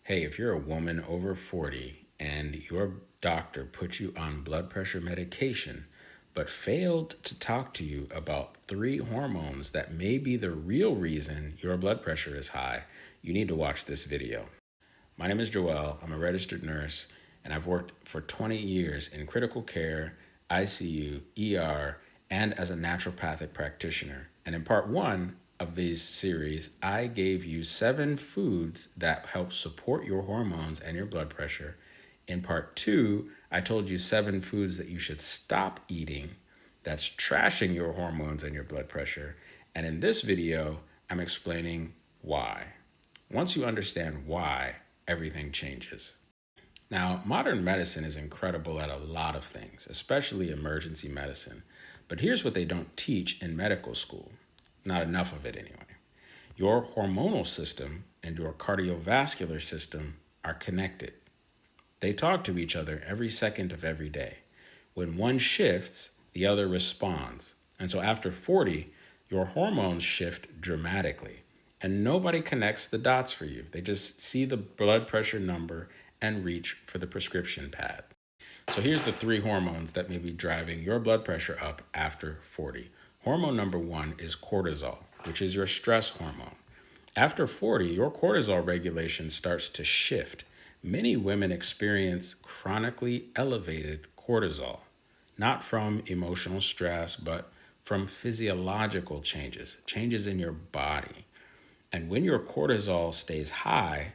Hey, if you're a woman over 40 and your doctor put you on blood pressure medication, but failed to talk to you about 3 hormones that may be the real reason your blood pressure is high, you need to watch this video. My name is Joel. I'm a registered nurse, and I've worked for 20 years in critical care, ICU, ER, and as a naturopathic practitioner. And in part 1 of this series, I gave you 7 foods that help support your hormones and your blood pressure. In part 2, I told you 7 foods that you should stop eating that's trashing your hormones and your blood pressure. And in this video, I'm explaining why. Once you understand why, everything changes. Now, modern medicine is incredible at a lot of things, especially emergency medicine. But here's what they don't teach in medical school. Not enough of it anyway. Your hormonal system and your cardiovascular system are connected. They talk to each other every second of every day. When one shifts, the other responds. And so after 40, your hormones shift dramatically. And nobody connects the dots for you. They just see the blood pressure number and reach for the prescription pad. So here's the 3 hormones that may be driving your blood pressure up after 40. Hormone number 1 is cortisol, which is your stress hormone. After 40, your cortisol regulation starts to shift. Many women experience chronically elevated cortisol, not from emotional stress, but from physiological changes in your body. And when your cortisol stays high,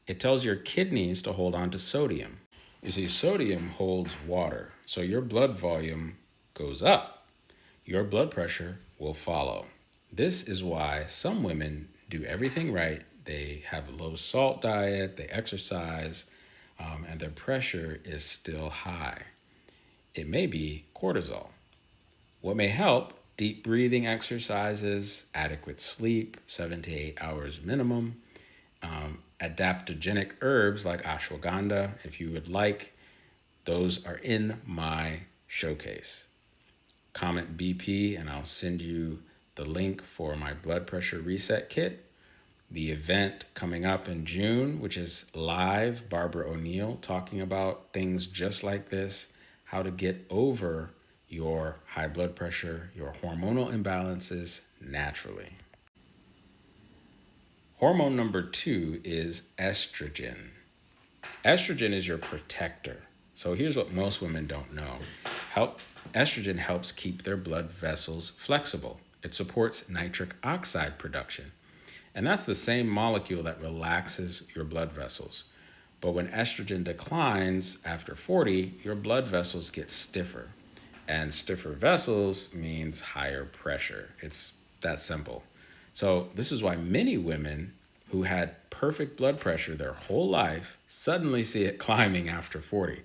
it tells your kidneys to hold on to sodium. You see, sodium holds water, so your blood volume goes up. Your blood pressure will follow. This is why some women do everything right. They have a low salt diet, they exercise, and their pressure is still high. It may be cortisol. What may help? Deep breathing exercises, adequate sleep, 7 to 8 hours minimum, adaptogenic herbs like ashwagandha, if you would like. Those are in my showcase. Comment BP and I'll send you the link for my blood pressure reset kit. The event coming up in June, which is live, Barbara O'Neill talking about things just like this, how to get over your high blood pressure, your hormonal imbalances naturally. Hormone number 2 is estrogen. Estrogen is your protector. So here's what most women don't know. Estrogen helps keep their blood vessels flexible. It supports nitric oxide production. And that's the same molecule that relaxes your blood vessels. But when estrogen declines after 40, your blood vessels get stiffer. And stiffer vessels means higher pressure. It's that simple. So this is why many women who had perfect blood pressure their whole life suddenly see it climbing after 40.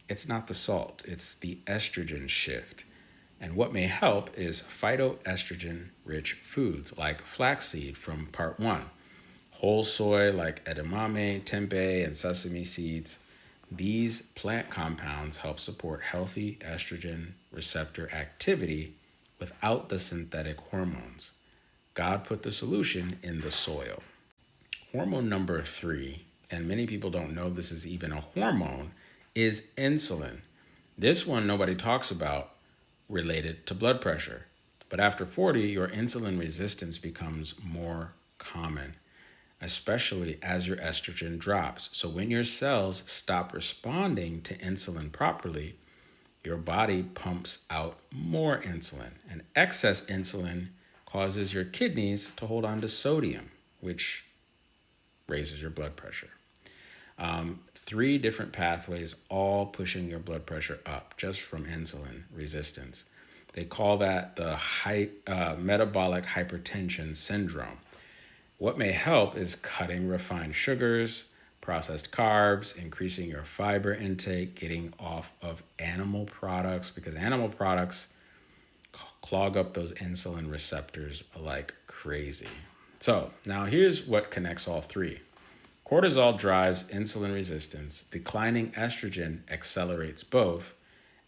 It's not the salt, it's the estrogen shift. And what may help is phytoestrogen-rich foods like flaxseed from part 1, whole soy like edamame, tempeh, and sesame seeds. These plant compounds help support healthy estrogen receptor activity without the synthetic hormones. God put the solution in the soil. Hormone number 3, and many people don't know this is even a hormone, is insulin. This one nobody talks about, related to blood pressure. But after 40, your insulin resistance becomes more common, especially as your estrogen drops. So when your cells stop responding to insulin properly, your body pumps out more insulin. And excess insulin causes your kidneys to hold on to sodium, which raises your blood pressure. 3 different pathways, all pushing your blood pressure up just from insulin resistance. They call that the metabolic hypertension syndrome. What may help is cutting refined sugars, processed carbs, increasing your fiber intake, getting off of animal products, because animal products clog up those insulin receptors like crazy. So now here's what connects all 3. Cortisol drives insulin resistance, declining estrogen accelerates both,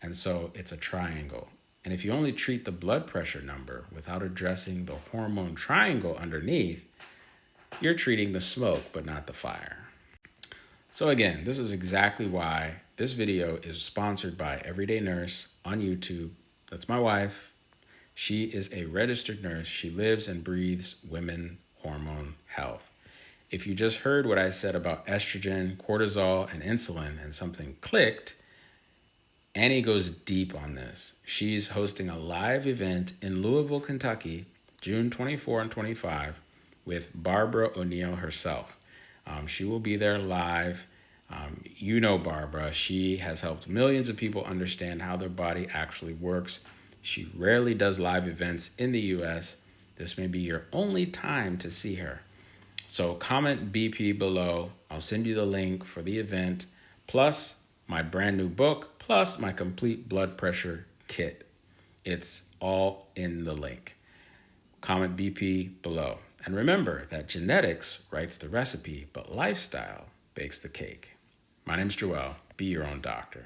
and so it's a triangle. And if you only treat the blood pressure number without addressing the hormone triangle underneath, you're treating the smoke but not the fire. So again, this is exactly why this video is sponsored by Everyday Nurse on YouTube. That's my wife. She is a registered nurse. She lives and breathes women hormone health. If you just heard what I said about estrogen, cortisol, and insulin and something clicked, Annie goes deep on this. She's hosting a live event in Louisville, Kentucky, June 24 and 25, with Barbara O'Neill herself. She will be there live. You know Barbara. She has helped millions of people understand how their body actually works. She rarely does live events in the US. This may be your only time to see her. So comment BP below. I'll send you the link for the event, plus my brand new book, plus my complete blood pressure kit. It's all in the link. Comment BP below. And remember that genetics writes the recipe, but lifestyle bakes the cake. My name's Joel. Be your own doctor.